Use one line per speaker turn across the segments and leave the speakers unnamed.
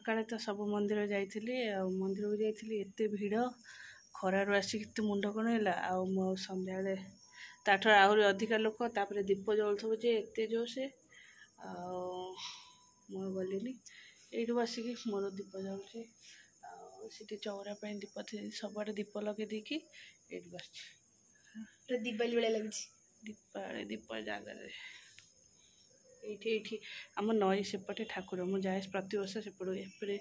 सकाळे तो सब मंदिर जाइली मंदिर को जाइली एत भिड़ खरारू आसिक एत मुंड कण है सन्ध्या ताठ आहरी अधिका लोक तापर दीप जलुव जे एत जोर से गलिनी ये बसिक मोर दीप जलुचे सीटी चौरा दीप सब दीप लगे देकी ये बस
दीपावली बेला लगी
दीप जगह ये आम नई सेपटे ठाकुर मुझे जाए प्रति वर्ष सेपट एपटे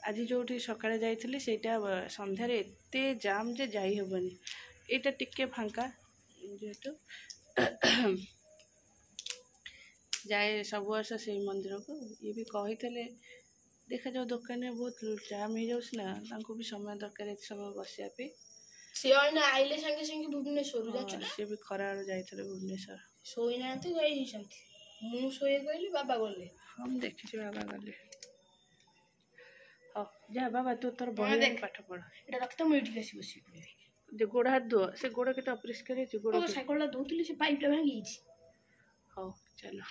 आज जो सकाଳେ जाइली सेटा संध्यार एत जाम जे जाई हेबनी यहाँ टिके फांका जेहेतु जाए सब वर्ष से मंदिर को ये भी कही देखा जाओ दुकान में बहुत जाम हो जाऊँ ना भी समय दरकार ये समय बसिया
सी आइले संगे संगे भुवनेश्वर
सी भी खरा जाइए भुवनेश्वर
शोई ना मु शोए कहली बाबा गले
हम देखी बाबा गले हाँ जा बाबा तू तोर बही पाठ पढ़
ये रखता मुझे बस
जो गोड़ हाथ धो से गोड़ के अपरिष्कार गोड़
साइकल धोती से पाइप भांगी
हाँ चलो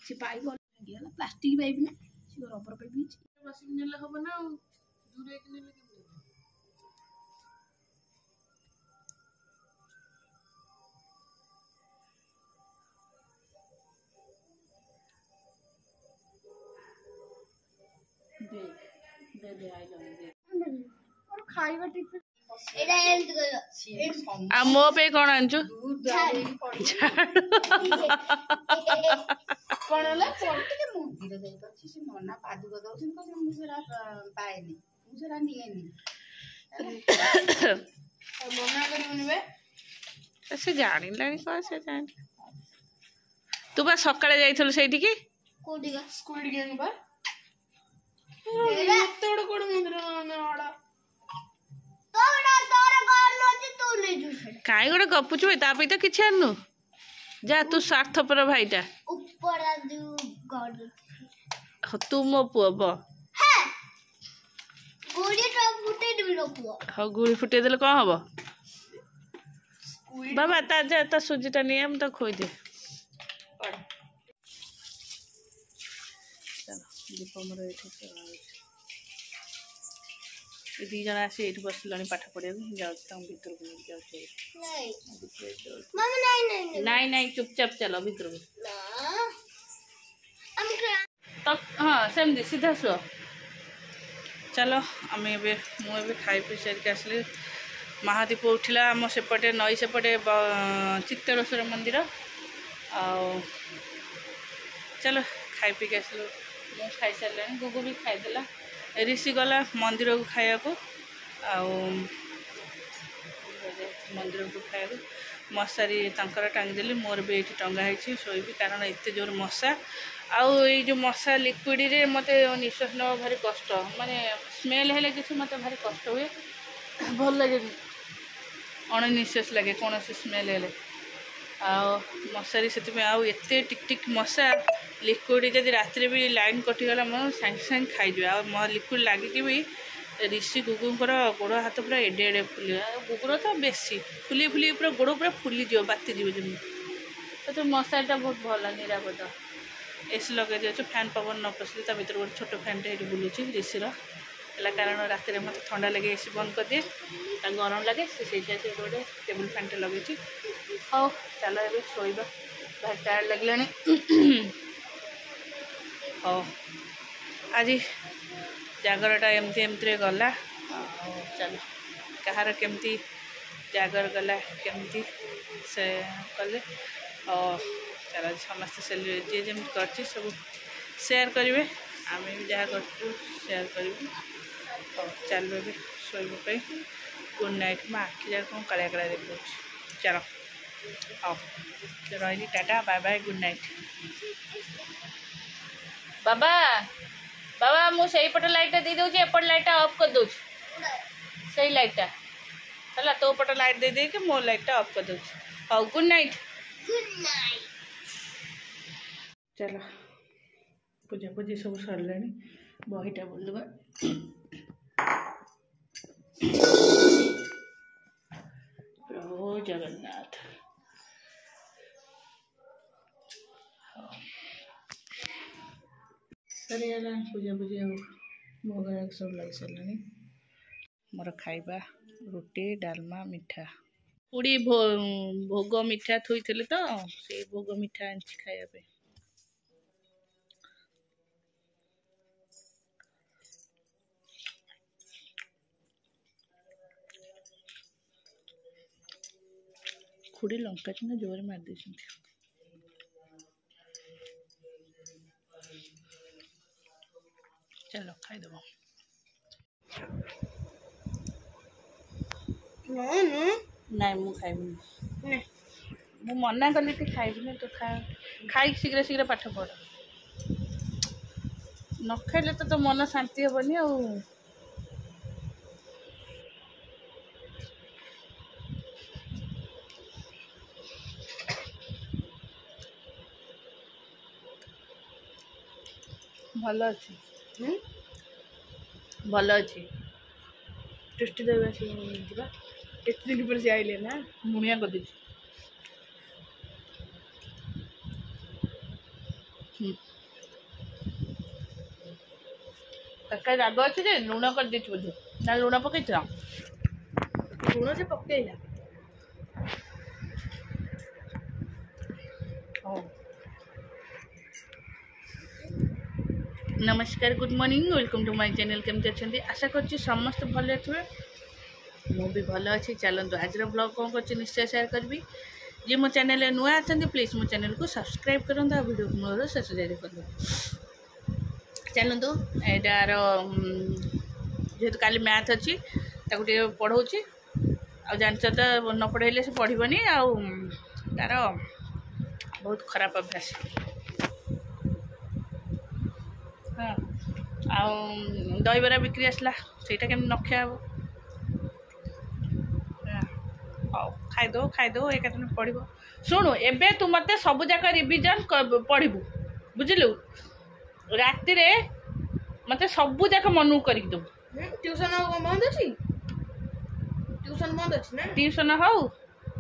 से पाइप भांगी प्लास्टिक पाइप ना से रबर पाइप बसिक नेले हम ना दूरे नेले
मो पे कौन आंचु से जानी तू बा सकाळे जाइथल सेठी की
स्क्विड गेम पर
कहीं गोटे गपुच भाई तो किसी आनु जा तू स्वार्थपर भाईटा तू मो पुआ बो हाँ गुड़ी फुटे देले कौन हम बाबा ता सुजीटा नहीं हम तो खोई दे दीप मोर ये दी जन आसी ये बसला पाठ पढ़ा जाऊँ भर को नहीं नहीं चुपचाप चलो भर को हाँ सेमती सीधा शुआ चलो आम मुझे खाई पी सारिक आसली महादीप उठिला आम सेपटे नई सेपटे चित्तेश्वर मंदिर आ चलो खाई पी आसलु मु खाई सारे गुगु भी खाईदेला ऋषि गला मंदिर को खाया को मंदिर को खाया मशारी तंकर टांगदेली मोर भी ये टंगा शोबी कारण एत जोर मशा आउ जो मशा लिक्विड रे मत निश्वास ना भारी कष्ट माने स्मेल हेले किसी मत भारी कष्ट हुए भल लगे अणनिश्वास लगे कौन से स्मेल हेले मशारी से एत टिक टिक मशा लिक्विड जब रात भी लाइन कटिगला मैं सागे सागे खाईदे आ लिक्विड लगिक भी ऋषि गुगुंर गोड़ हाथ पूरा एडे एडे फुल गुगुर तो बेसी फुली फुली पूरा गोड़ पूरा फुली जीव बाती जीव जमी तो मशारीटा बहुत भल निरापद एसी लगे दिए फैन पवन न पशिले भर गोटे छोट फैनटे ये बुलूची ऋषिर है कारण रात मत ठंडा लगे एसी बंद कर दिए गरम लगे से गोटे टेबुल फैनटे लगे हाँ चलो ये शोबा भाई टायर्ड लगला हाँ आज जागरटा एमती एमती गला चलो कहार केमती जागर गला केमती से कले चलो समस्त सेलिब्रेट जी जमी कर सब शेयर करेंगे आम भी जहाँ कर शेयर करूँ चलो भी शोबा गुड नाइट मैं आखि जा कौन कालिया कालिया देखो चलो हाँ रही ta-ta bye bye good night बाबा बाबा मुझे पट लाइटा दे दूँ एपट लाइटा ऑफ कर दूँ सही लाइटा है तो पट लाइट दे दे मो लाइटा ऑफ कर दूँ हाँ गुड नाइट चलो पूजा पूजी सब सरला बहीटा बोलवा प्रभु जगन्नाथ सर पूजा पूजी भोग सब लग सारा मोर खाइबा रुटी डालमा मिठा पूरी भोग मिठा थोई तो से भोग मिठा आनी खाया खुड़ी लंका चुना जोर मार दे चलो खाईदेव नाई मु खाइबी मु मना कली तू खाइबी तो खाई शीघ्र शीघ्र पाठ पढ़ न खाइले तो मन शांति हेनी आ भल अच्छी भल अच्छी टेस्टी देवा एत दिन पर से आइले ना मुनिया कर दीजिए तक राग अच्छे जे लुण कर दी बोधे ना लुण पकई
लुण से पकेला
नमस्कार good morning welcome to my channel केमती अच्छे आशा कर समस्त भल थे मु भी भल अच्छी चलतु आज ब्लॉग कौन कर निश्चय शेयर करी जी मो चैनल नुआ अच्छा प्लीज मो चैनल को सब्सक्राइब करूँ वीडियो मूल शेष जारी कर चलतु यार जेहेतु काली मैथ अच्छी पढ़ाऊँ आ जानच तो न पढ़े से पढ़नी तार बहुत खराब अभ्यास हाँ दहीबरा बिक्री आसला सेटा केम नखिया हम खाईदो एक पढ़ शुणु एबे तू मत सब जाक रिविजन पढ़ू बुझलु राति रे मत सब जाक मन करके दबु
ट्यूशन बंद अच्छी ट्यूशन बंद अच्छी ना
ट्यूशन हाउ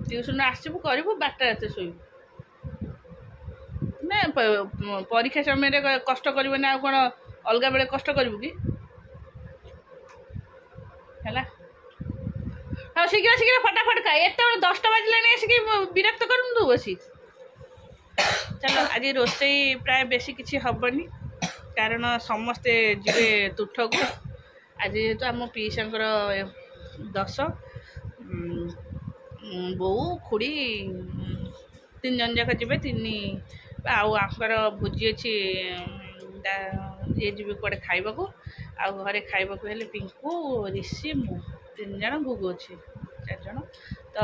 ट्यूशन आसबू करू 12टा रात शोबू ना परीक्षा समय कष्ट कर ना कौन अलग बेले कष्ट करू कि हाँ शीघ्र शीघ्र फटाफट खा एत 10टा बाजिलानी आसिक विरक्त करूँ बसी चलो आज रोषई प्राय बेसी किसी हेनी कारण समस्ते जीवे तुठ को आज जेहेतु आम पीसांकर 10 बो खुड़ी 3 जन जाक जी 3 आकर भोजी अच्छी ये जी कड़े खाइबा घरे खाइबा हेल्ले पिंकू ऋषि मु 3 जन गुगु अच्छी 4 जन तो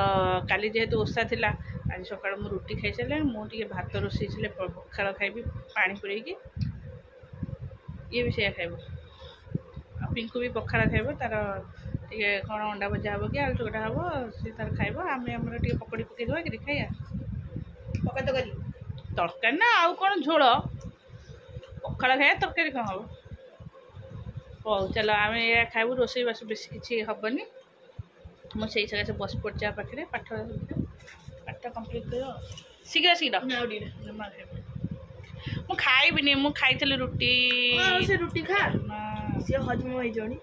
काली जेहेतु ओषा थिला आज सकाळ मु रुटी खाई सारे मुझे भात रोषे पखाड़ खाइबी पानी पुरेकी ये भी से खाइब आ पिंकू भी पखाड़ खाइब तार टे कौन अंडा भजा हम कि आलू चकटा हम सी तार खाइब आम पकड़ी पकई देवा कि खाइया
पका तकारी
तरकारी ना आउ कौन झोल पखाड़ खाया तरकारी कौन हम हौ चलो आम या खाइबू रोषे बास बेस किसी हेनी मुझे सकाशे बस पड़ा पाखे पाठ कम्प्लीट कर शीघ्र शीघ्र मु खाइबिनी मु खाई रुटी
से रुटी खा सी हजम हो जानी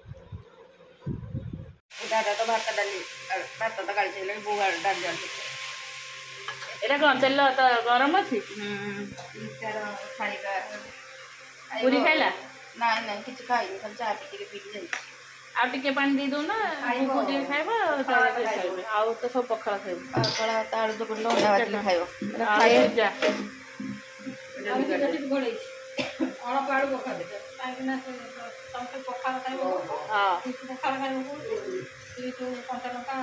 दादा तो भात डाली भात तो गाड़ी चले बो डाल जाते
एटा कौन तेल तो गरम अच्छी
खाइबा
पूरी खाइला
ना ना किसी खाई खाली चाह पी जाए
आ टिके पानी दे दो ना खुदी खाइब आउ तो सब पखाड़ खाइब
पखाड़ तार तो बडलो अंडा खाइब
खाइब जा
अणप आड़ पका दे कहीं तुमसे पखाड़ खाइब
हां
पखाड़ खाइब जो कंचा लंका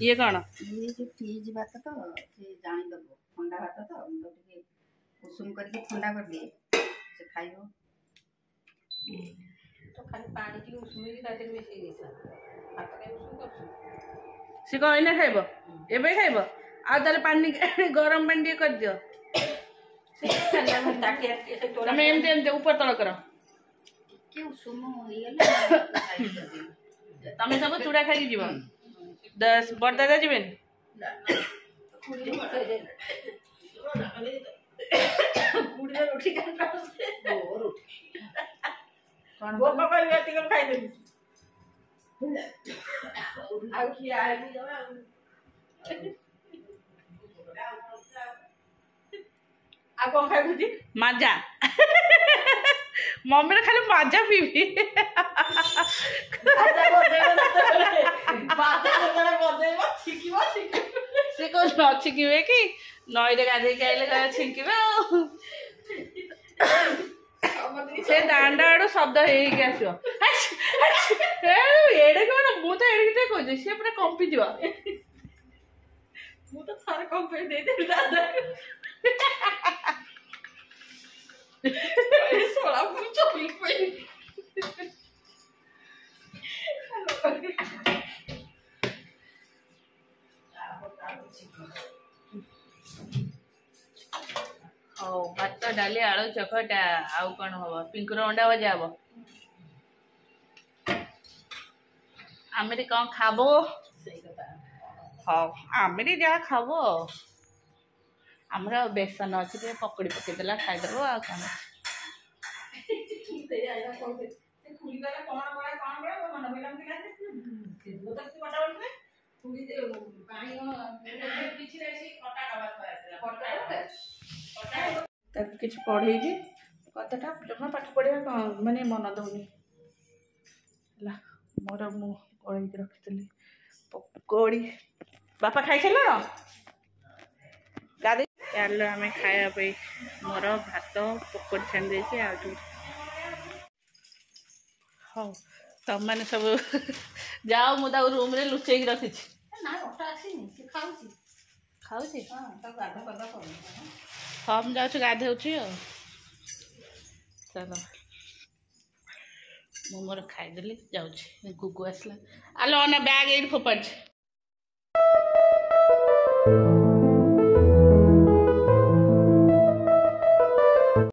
ये कौन
ये जो फ्रिज भात तो से जानी दबो ठंडा भात तो टिके उषुम करके ठंडा कर दिए से खाइबो तो खाली पानी की उषुमी की ताते मिसई देसा भात के उषुम कर
सी कौन इना खाइब एबे खाइब आ ताले पानी गरम पानी टे कर दियो तमें एमते ऊपर तल कर
के उषुम हो गेल
तमें सब चूड़ा खाई जीव 10 बड़ दादा जीवेन
बुढ़ी रोटी का
कौन
बोपा कर व्यक्ति खाई देली आउ की आए भी जमा आ कौन खाई बुझी
माजा मम्मी ने खाली माजा पीबी
आजा बोदे
से कौन न छिकिबे कि नई रे गाधे के आइले का छिकिबे से दांडा आड़ो शब्द हेई के आसियो एडे कोन मु तो एडे के कह से पूरा कंपी दिवा
मु तो थार कंपे दे दे दादा ए सोला मुझो पे
हौ भात डाली आलू चखटा आउ कौन हम पिंकुर अंडा भजा हम आमेरी कौन खाबो हाँ आमेरी जहाँ खाबो आमर बेसन अच्छे पकड़ी पकईदेला खाईदेव आ कौन किसी पढ़ेगी कतटा जमा पाठ पढ़ा मानने मन दौनी मोर मु कड़े रखी पकोड़ी बापा खाई सारे गाधे चलो आम खायापी मोर भात पकोड़ी छाणी दे हाँ तुम मैंने सब जाओ मुझे रूम रे लुचेक रखी खाऊ हाँ मुझे जाऊँ गाधे चलो मु मोर खाईदेली जाऊँ गुगु आसला आलो ना बैग ये फोपाड़